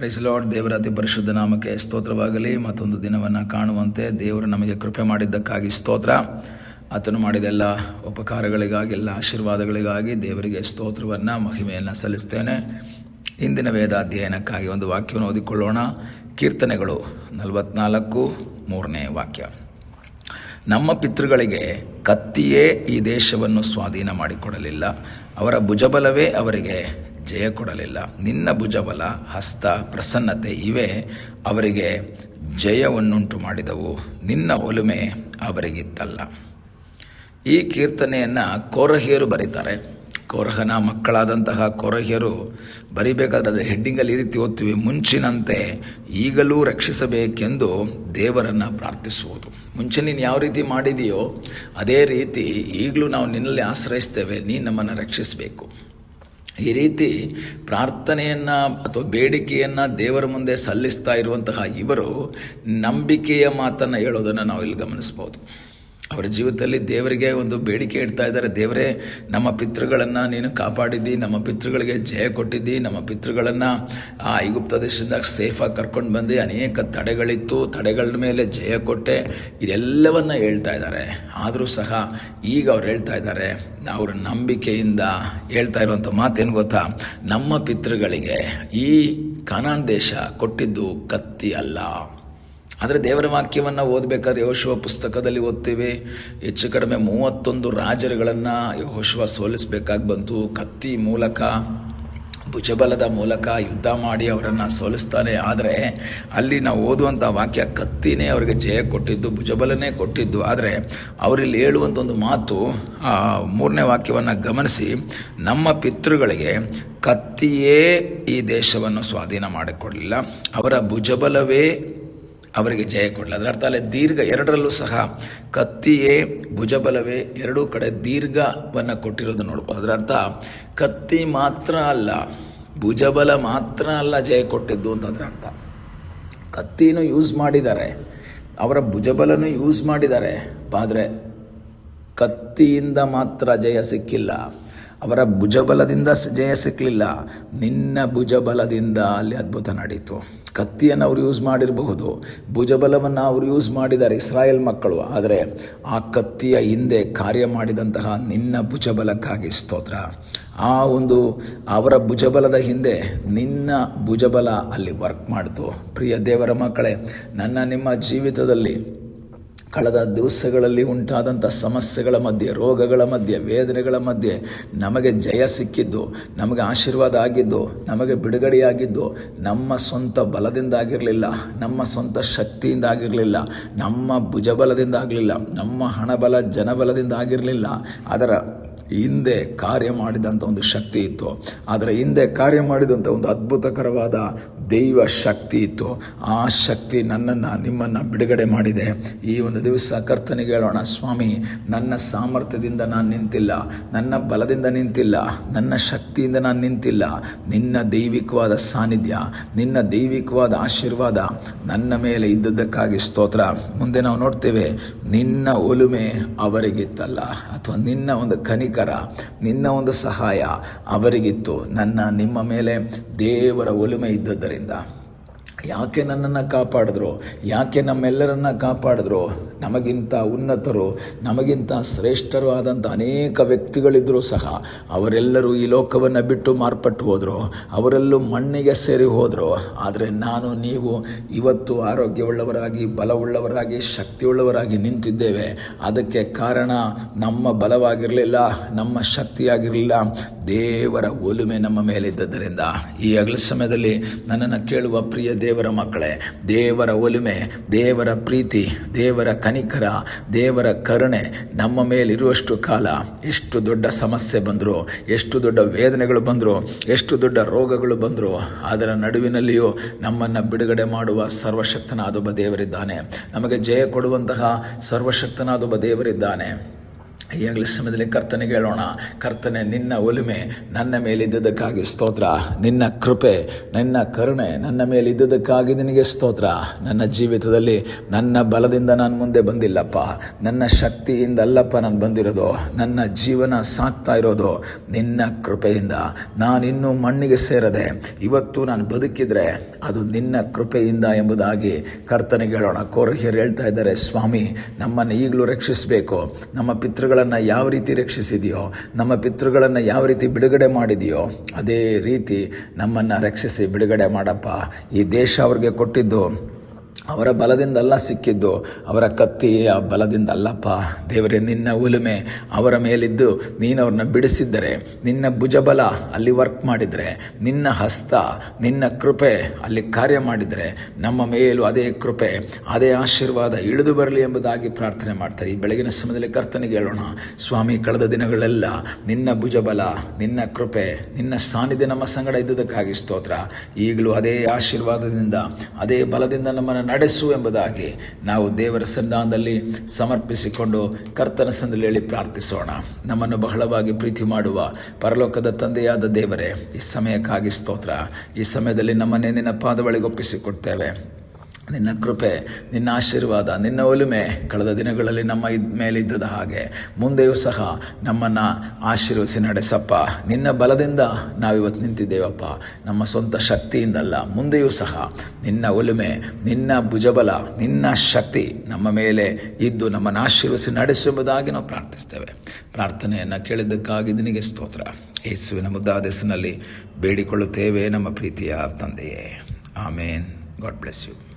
Price lord. ದೇವರ ಅತಿ ಪರಿಶುದ್ಧ ನಾಮಕ್ಕೆ ಸ್ತೋತ್ರವಾಗಲಿ. ಮತ್ತೊಂದು ದಿನವನ್ನು ಕಾಣುವಂತೆ ದೇವರು ನಮಗೆ ಕೃಪೆ ಮಾಡಿದ್ದಕ್ಕಾಗಿ ಸ್ತೋತ್ರ. ಆತನು ಮಾಡಿದೆಲ್ಲ ಉಪಕಾರಗಳಿಗಾಗಿ, ಎಲ್ಲ ಆಶೀರ್ವಾದಗಳಿಗಾಗಿ ದೇವರಿಗೆ ಸ್ತೋತ್ರವನ್ನು, ಮಹಿಮೆಯನ್ನು ಸಲ್ಲಿಸ್ತೇನೆ. ಇಂದಿನ ವೇದ ಅಧ್ಯಯನಕ್ಕಾಗಿ ಒಂದು ವಾಕ್ಯವನ್ನು ಓದಿಕೊಳ್ಳೋಣ. ಕೀರ್ತನೆಗಳು 44:3 ವಾಕ್ಯ. ನಮ್ಮ ಪಿತೃಗಳಿಗೆ ಕತ್ತಿಯೇ ಈ ದೇಶವನ್ನು ಸ್ವಾಧೀನ ಮಾಡಿಕೊಡಲಿಲ್ಲ, ಅವರ ಭುಜಬಲವೇ ಅವರಿಗೆ ಜಯ ಕೊಡಲಿಲ್ಲ. ನಿನ್ನ ಭುಜಬಲ, ಹಸ್ತ, ಪ್ರಸನ್ನತೆ ಇವೇ ಅವರಿಗೆ ಜಯವನ್ನುಂಟು ಮಾಡಿದವು, ನಿನ್ನ ಒಲುಮೆ ಅವರಿಗಿತ್ತಲ್ಲ. ಈ ಕೀರ್ತನೆಯನ್ನು ಕೋರಹಿಯರು ಬರೀತಾರೆ. ಕೋರಹನ ಮಕ್ಕಳಾದಂತಹ ಕೋರಹಿಯರು ಬರಿಬೇಕಾದ್ರೆ ಅದರ ಹೆಡ್ಡಿಂಗಲ್ಲಿ ಈ ರೀತಿ ಓದ್ತೀವಿ: ಮುಂಚಿನಂತೆ ಈಗಲೂ ರಕ್ಷಿಸಬೇಕೆಂದು ದೇವರನ್ನು ಪ್ರಾರ್ಥಿಸುವುದು. ಮುಂಚೆ ನೀನು ಯಾವ ರೀತಿ ಮಾಡಿದೆಯೋ ಅದೇ ರೀತಿ ಈಗಲೂ ನಾವು ನಿನ್ನಲ್ಲಿ ಆಶ್ರಯಿಸ್ತೇವೆ, ನೀನು ನಮ್ಮನ್ನು ರಕ್ಷಿಸಬೇಕು. ಈ ರೀತಿ ಪ್ರಾರ್ಥನೆಯನ್ನು ಅಥವಾ ಬೇಡಿಕೆಯನ್ನು ದೇವರ ಮುಂದೆ ಸಲ್ಲಿಸ್ತಾ ಇರುವಂತಹ ಇವರು ನಂಬಿಕೆಯ ಮಾತನ್ನು ಹೇಳೋದನ್ನು ನಾವು ಇಲ್ಲಿ ಗಮನಿಸ್ಬೋದು. ಅವರ ಜೀವಿತದಲ್ಲಿ ದೇವರಿಗೆ ಒಂದು ಬೇಡಿಕೆ ಇಡ್ತಾ ಇದ್ದಾರೆ. ದೇವರೇ, ನಮ್ಮ ಪಿತೃಗಳನ್ನು ನೀನು ಕಾಪಾಡಿದ್ದಿ, ನಮ್ಮ ಪಿತೃಗಳಿಗೆ ಜಯ ಕೊಟ್ಟಿದ್ದಿ, ನಮ್ಮ ಪಿತೃಗಳನ್ನು ಐಗುಪ್ತ ದೇಶದಿಂದ ಸೇಫಾಗಿ ಕರ್ಕೊಂಡು ಬಂದು, ಅನೇಕ ತಡೆಗಳಿತ್ತು, ತಡೆಗಳ ಮೇಲೆ ಜಯ ಕೊಟ್ಟೆ, ಇದೆಲ್ಲವನ್ನು ಹೇಳ್ತಾ ಇದ್ದಾರೆ. ಆದರೂ ಸಹ ಈಗ ಅವ್ರು ಹೇಳ್ತಾ ಇದ್ದಾರೆ, ಅವರ ನಂಬಿಕೆಯಿಂದ ಹೇಳ್ತಾ ಇರುವಂಥ ಮಾತೇನು ಗೊತ್ತಾ? ನಮ್ಮ ಪಿತೃಗಳಿಗೆ ಈ ಕಾನಾನ್ ದೇಶ ಕೊಟ್ಟಿದ್ದು ಕತ್ತಿ ಅಲ್ಲ. ಆದರೆ ದೇವರ ವಾಕ್ಯವನ್ನು ಓದಬೇಕಾದ್ರೆ ಯೆಹೋಶುವ ಪುಸ್ತಕದಲ್ಲಿ ಓದ್ತೀವಿ, ಹೆಚ್ಚು ಕಡಿಮೆ 31 ರಾಜರುಗಳನ್ನು ಯೆಹೋಶುವ ಸೋಲಿಸಬೇಕಾಗಿ ಬಂತು. ಕತ್ತಿ ಮೂಲಕ, ಭುಜಬಲದ ಮೂಲಕ ಯುದ್ಧ ಮಾಡಿ ಅವರನ್ನು ಸೋಲಿಸ್ತಾನೆ. ಆದರೆ ಅಲ್ಲಿ ನಾವು ಓದುವಂಥ ವಾಕ್ಯ ಕತ್ತಿನೇ ಅವರಿಗೆ ಜಯ ಕೊಟ್ಟಿದ್ದು, ಭುಜಬಲನೇ ಕೊಟ್ಟಿದ್ದು. ಆದರೆ ಅವರಲ್ಲಿ ಹೇಳುವಂಥ ಒಂದು ಮಾತು, 3ನೇ ವಾಕ್ಯವನ್ನು ಗಮನಿಸಿ: ನಮ್ಮ ಪಿತೃಗಳಿಗೆ ಕತ್ತಿಯೇ ಈ ದೇಶವನ್ನು ಸ್ವಾಧೀನ ಮಾಡಿಕೊಡಲಿಲ್ಲ, ಅವರ ಭುಜಬಲವೇ ಅವರಿಗೆ ಜಯ ಕೊಡಲಿಲ್ಲ. ಅದರ ಅರ್ಥ ಅಲ್ಲೇ ದೀರ್ಘ, ಎರಡರಲ್ಲೂ ಸಹ ಕತ್ತಿಯೇ ಭುಜಬಲವೇ ಎರಡೂ ಕಡೆ ದೀರ್ಘವನ್ನು ಕೊಟ್ಟಿರೋದು ನೋಡ್ಬೋದು. ಅದರ ಅರ್ಥ ಕತ್ತಿ ಮಾತ್ರ ಅಲ್ಲ, ಭುಜಬಲ ಮಾತ್ರ ಅಲ್ಲ ಜಯ ಕೊಟ್ಟಿದ್ದು ಅಂತ ಅದರ ಅರ್ಥ. ಕತ್ತಿನೂ ಯೂಸ್ ಮಾಡಿದ್ದಾರೆ, ಅವರ ಭುಜಬಲನೂ ಯೂಸ್ ಮಾಡಿದ್ದಾರೆ. ಆದರೆ ಕತ್ತಿಯಿಂದ ಮಾತ್ರ ಜಯ ಸಿಕ್ಕಿಲ್ಲ, ಅವರ ಭುಜಬಲದಿಂದ ಜಯ ಸಿಕ್ಕಲಿಲ್ಲ. ನಿನ್ನ ಭುಜಬಲದಿಂದ ಅಲ್ಲಿ ಅದ್ಭುತ ನಡೀತು. ಕತ್ತಿಯನ್ನು ಅವರು ಯೂಸ್ ಮಾಡಿರಬಹುದು, ಭುಜಬಲವನ್ನು ಅವರು ಯೂಸ್ ಮಾಡಿದ್ದಾರೆ ಇಸ್ರಾಯೇಲ್ ಮಕ್ಕಳು. ಆದರೆ ಆ ಕತ್ತಿಯ ಹಿಂದೆ ಕಾರ್ಯ ಮಾಡಿದಂತಹ ನಿನ್ನ ಭುಜಬಲಕ್ಕಾಗಿ ಸ್ತೋತ್ರ. ಆ ಒಂದು ಅವರ ಭುಜಬಲದ ಹಿಂದೆ ನಿನ್ನ ಭುಜಬಲ ಅಲ್ಲಿ ವರ್ಕ್ ಮಾಡ್ತು. ಪ್ರಿಯ ದೇವರ ಮಕ್ಕಳೇ, ನನ್ನ ನಿಮ್ಮ ಜೀವಿತದಲ್ಲಿ ಕಳೆದ ದಿವಸಗಳಲ್ಲಿ ಉಂಟಾದಂಥ ಸಮಸ್ಯೆಗಳ ಮಧ್ಯೆ, ರೋಗಗಳ ಮಧ್ಯೆ, ವೇದನೆಗಳ ಮಧ್ಯೆ ನಮಗೆ ಜಯ ಸಿಕ್ಕಿದ್ದು, ನಮಗೆ ಆಶೀರ್ವಾದ ಆಗಿದ್ದು, ನಮಗೆ ಬಿಡುಗಡೆಯಾಗಿದ್ದು ನಮ್ಮ ಸ್ವಂತ ಬಲದಿಂದ ಆಗಿರಲಿಲ್ಲ, ನಮ್ಮ ಸ್ವಂತ ಶಕ್ತಿಯಿಂದ ಆಗಿರಲಿಲ್ಲ, ನಮ್ಮ ಭುಜಬಲದಿಂದ ಆಗಲಿಲ್ಲ, ನಮ್ಮ ಹಣಬಲ ಜನಬಲದಿಂದ ಆಗಿರಲಿಲ್ಲ. ಅದರ ಹಿಂದೆ ಕಾರ್ಯ ಮಾಡಿದಂಥ ಒಂದು ಶಕ್ತಿ ಇತ್ತು. ಅದರ ಹಿಂದೆ ಕಾರ್ಯ ಮಾಡಿದಂಥ ಒಂದು ಅದ್ಭುತಕರವಾದ ದೈವ ಶಕ್ತಿ ಇತ್ತು. ಆ ಶಕ್ತಿ ನನ್ನನ್ನು, ನಿಮ್ಮನ್ನು ಬಿಡುಗಡೆ ಮಾಡಿದೆ. ಈ ಒಂದು ದಿವಸ ಕರ್ತನಿಗೆ ಹೇಳೋಣ: ಸ್ವಾಮಿ, ನನ್ನ ಸಾಮರ್ಥ್ಯದಿಂದ ನಾನು ನಿಂತಿಲ್ಲ, ನನ್ನ ಬಲದಿಂದ ನಿಂತಿಲ್ಲ, ನನ್ನ ಶಕ್ತಿಯಿಂದ ನಾನು ನಿಂತಿಲ್ಲ. ನಿನ್ನ ದೈವಿಕವಾದ ಸಾನ್ನಿಧ್ಯ, ನಿನ್ನ ದೈವಿಕವಾದ ಆಶೀರ್ವಾದ ನನ್ನ ಮೇಲೆ ಇದ್ದದ್ದಕ್ಕಾಗಿ ಸ್ತೋತ್ರ. ಮುಂದೆ ನಾವು ನೋಡ್ತೇವೆ, ನಿನ್ನ ಒಲುಮೆ ಅವರಿಗಿತ್ತಲ್ಲ, ಅಥವಾ ನಿನ್ನ ಒಂದು ಕನಿಕರ, ನಿನ್ನ ಒಂದು ಸಹಾಯ ಅವರಿಗಿತ್ತು. ನಿಮ್ಮ ಮೇಲೆ ದೇವರ ಒಲುಮೆ ಇದ್ದದ್ದರಿಂದ ಯಾಕೆ ನನ್ನನ್ನು ಕಾಪಾಡಿದ್ರು, ಯಾಕೆ ನಮ್ಮೆಲ್ಲರನ್ನ ಕಾಪಾಡಿದ್ರು? ನಮಗಿಂತ ಉನ್ನತರು, ನಮಗಿಂತ ಶ್ರೇಷ್ಠರು ಆದಂಥ ಅನೇಕ ವ್ಯಕ್ತಿಗಳಿದ್ದರೂ ಸಹ ಅವರೆಲ್ಲರೂ ಈ ಲೋಕವನ್ನು ಬಿಟ್ಟು ಮಾರ್ಪಟ್ಟು ಹೋದರು, ಅವರೆಲ್ಲೂ ಮಣ್ಣಿಗೆ ಸೇರಿ ಹೋದರು. ಆದರೆ ನಾನು, ನೀವು ಇವತ್ತು ಆರೋಗ್ಯವುಳ್ಳವರಾಗಿ, ಬಲವುಳ್ಳವರಾಗಿ, ಶಕ್ತಿಯುಳ್ಳವರಾಗಿ ನಿಂತಿದ್ದೇವೆ. ಅದಕ್ಕೆ ಕಾರಣ ನಮ್ಮ ಬಲವಾಗಿರಲಿಲ್ಲ, ನಮ್ಮ ಶಕ್ತಿಯಾಗಿರಲಿಲ್ಲ, ದೇವರ ಒಲುಮೆ ನಮ್ಮ ಮೇಲಿದ್ದರಿಂದ. ಈ ಹಗಲ ಸಮಯದಲ್ಲಿ ನನ್ನನ್ನು ಕೇಳುವ ಪ್ರಿಯ ದೇವರ ಮಕ್ಕಳೇ, ದೇವರ ಒಲುಮೆ, ದೇವರ ಪ್ರೀತಿ, ದೇವರ ಕನಿಕರ, ದೇವರ ಕರುಣೆ ನಮ್ಮ ಮೇಲಿರುವಷ್ಟು ಕಾಲ ಎಷ್ಟು ದೊಡ್ಡ ಸಮಸ್ಯೆ ಬಂದರೂ, ಎಷ್ಟು ದೊಡ್ಡ ವೇದನೆಗಳು ಬಂದರೂ, ಎಷ್ಟು ದೊಡ್ಡ ರೋಗಗಳು ಬಂದರೂ, ಅದರ ನಡುವಿನಲ್ಲಿಯೂ ನಮ್ಮನ್ನು ಬಿಡುಗಡೆ ಮಾಡುವ ಸರ್ವಶಕ್ತನಾದೊಬ್ಬ ದೇವರಿದ್ದಾನೆ. ನಮಗೆ ಜಯ ಕೊಡುವಂತಹ ಸರ್ವಶಕ್ತನಾದೊಬ್ಬ ದೇವರಿದ್ದಾನೆ. ಈಗಲೇ ಸಮಯದಲ್ಲಿ ಕರ್ತನಿಗೆ ಹೇಳೋಣ, ಕರ್ತನೆ ನಿನ್ನ ಒಲುಮೆ ನನ್ನ ಮೇಲಿದ್ದದಕ್ಕಾಗಿ ಸ್ತೋತ್ರ, ನಿನ್ನ ಕೃಪೆ ನಿನ್ನ ಕರುಣೆ ನನ್ನ ಮೇಲಿದ್ದದಕ್ಕಾಗಿ ನಿನಗೆ ಸ್ತೋತ್ರ. ನನ್ನ ಜೀವಿತದಲ್ಲಿ ನನ್ನ ಬಲದಿಂದ ನಾನು ಮುಂದೆ ಬಂದಿಲ್ಲಪ್ಪ, ನನ್ನ ಶಕ್ತಿಯಿಂದ ಅಲ್ಲಪ್ಪ ನಾನು ಬಂದಿರೋದು, ನನ್ನ ಜೀವನ ಸಾಕ್ತಾ ಇರೋದು ನಿನ್ನ ಕೃಪೆಯಿಂದ. ನಾನಿನ್ನೂ ಮಣ್ಣಿಗೆ ಸೇರದೆ ಇವತ್ತು ನಾನು ಬದುಕಿದ್ರೆ ಅದು ನಿನ್ನ ಕೃಪೆಯಿಂದ ಎಂಬುದಾಗಿ ಕರ್ತನಿಗೆ ಹೇಳೋಣ. ಕೋರಹಿಯರು ಹೇಳ್ತಾ ಇದ್ದಾರೆ, ಸ್ವಾಮಿ ನಮ್ಮನ್ನು ಈಗಲೂ ರಕ್ಷಿಸಬೇಕು. ನಮ್ಮ ಪಿತೃಗಳ ಯಾವ ರೀತಿ ರಕ್ಷಿಸಿದೆಯೋ, ನಮ್ಮ ಪಿತೃಗಳನ್ನು ಯಾವ ರೀತಿ ಬಿಡುಗಡೆ ಮಾಡಿದೆಯೋ ಅದೇ ರೀತಿ ನಮ್ಮನ್ನು ರಕ್ಷಿಸಿ ಬಿಡುಗಡೆ ಮಾಡಪ್ಪ. ಈ ದೇಶ ಅವ್ರಿಗೆ ಕೊಟ್ಟಿದ್ದು ಅವರ ಬಲದಿಂದಲ್ಲ, ಸಿಕ್ಕಿದ್ದು ಅವರ ಕತ್ತಿಯ ಬಲದಿಂದ ಅಲ್ಲಪ್ಪ. ದೇವರೇ, ನಿನ್ನ ಒಲುಮೆ ಅವರ ಮೇಲಿದ್ದು ನೀನು ಅವ್ರನ್ನ ಬಿಡಿಸಿದ್ದರೆ, ನಿನ್ನ ಭುಜಬಲ ಅಲ್ಲಿ ವರ್ಕ್ ಮಾಡಿದರೆ, ನಿನ್ನ ಹಸ್ತ ನಿನ್ನ ಕೃಪೆ ಅಲ್ಲಿ ಕಾರ್ಯ ಮಾಡಿದರೆ ನಮ್ಮ ಮೇಲೂ ಅದೇ ಕೃಪೆ ಅದೇ ಆಶೀರ್ವಾದ ಇಳಿದು ಬರಲಿ ಎಂಬುದಾಗಿ ಪ್ರಾರ್ಥನೆ ಮಾಡ್ತಾರೆ. ಈ ಬೆಳಗಿನ ಸಮಯದಲ್ಲಿ ಕರ್ತನಿಗೆ ಹೇಳೋಣ, ಸ್ವಾಮಿ ಕಳೆದ ದಿನಗಳೆಲ್ಲ ನಿನ್ನ ಭುಜಬಲ ನಿನ್ನ ಕೃಪೆ ನಿನ್ನ ಸಾನ್ನಿಧ್ಯ ನಮ್ಮ ಸಂಗಡ ಇದ್ದುದಕ್ಕಾಗಿ ಸ್ತೋತ್ರ. ಈಗಲೂ ಅದೇ ಆಶೀರ್ವಾದದಿಂದ ಅದೇ ಬಲದಿಂದ ನಮ್ಮನ್ನು ನಡೆಸು ಎಂಬುದಾಗಿ ನಾವು ದೇವರ ಸನ್ನಿಧಾನದಲ್ಲಿ ಸಮರ್ಪಿಸಿಕೊಂಡು ಕರ್ತನ ಸನ್ನಿಧಿಯಲ್ಲಿ ಹೇಳಿ ಪ್ರಾರ್ಥಿಸೋಣ. ನಮ್ಮನ್ನು ಬಹಳವಾಗಿ ಪ್ರೀತಿ ಮಾಡುವ ಪರಲೋಕದ ತಂದೆಯಾದ ದೇವರೇ, ಈ ಸಮಯಕ್ಕಾಗಿ ಸ್ತೋತ್ರ. ಈ ಸಮಯದಲ್ಲಿ ನಮ್ಮನ್ನೇ ನಿನ್ನ ಪಾದಗಳಿಗೆ ಒಪ್ಪಿಸಿಕೊಡ್ತೇವೆ. ನಿನ್ನ ಕೃಪೆ ನಿನ್ನ ಆಶೀರ್ವಾದ ನಿನ್ನ ಒಲುಮೆ ಕಳೆದ ದಿನಗಳಲ್ಲಿ ನಮ್ಮ ಮೇಲಿದ್ದದ ಹಾಗೆ ಮುಂದೆಯೂ ಸಹ ನಮ್ಮನ್ನು ಆಶೀರ್ವದಿಸಿ ನಡೆಸಪ್ಪ. ನಿನ್ನ ಬಲದಿಂದ ನಾವಿವತ್ತು ನಿಂತಿದ್ದೇವಪ್ಪ, ನಮ್ಮ ಸ್ವಂತ ಶಕ್ತಿಯಿಂದಲ್ಲ. ಮುಂದೆಯೂ ಸಹ ನಿನ್ನ ಒಲುಮೆ ನಿನ್ನ ಭುಜಬಲ ನಿನ್ನ ಶಕ್ತಿ ನಮ್ಮ ಮೇಲೆ ಇದ್ದು ನಮ್ಮನ್ನು ಆಶೀರ್ವದಿಸಿ ನಡೆಸುವುದಾಗಿ ನಾವು ಪ್ರಾರ್ಥಿಸ್ತೇವೆ. ಪ್ರಾರ್ಥನೆಯನ್ನು ಕೇಳಿದ್ದಕ್ಕಾಗಿ ನಿನಗೆ ಸ್ತೋತ್ರ. ಯೇಸುವಿನ ಮುದ್ದಾದ ಹೆಸರಿನಲ್ಲಿ ಬೇಡಿಕೊಳ್ಳುತ್ತೇವೆ ನಮ್ಮ ಪ್ರೀತಿಯ ತಂದೆಯೇ, ಆಮೇನ್. God bless you.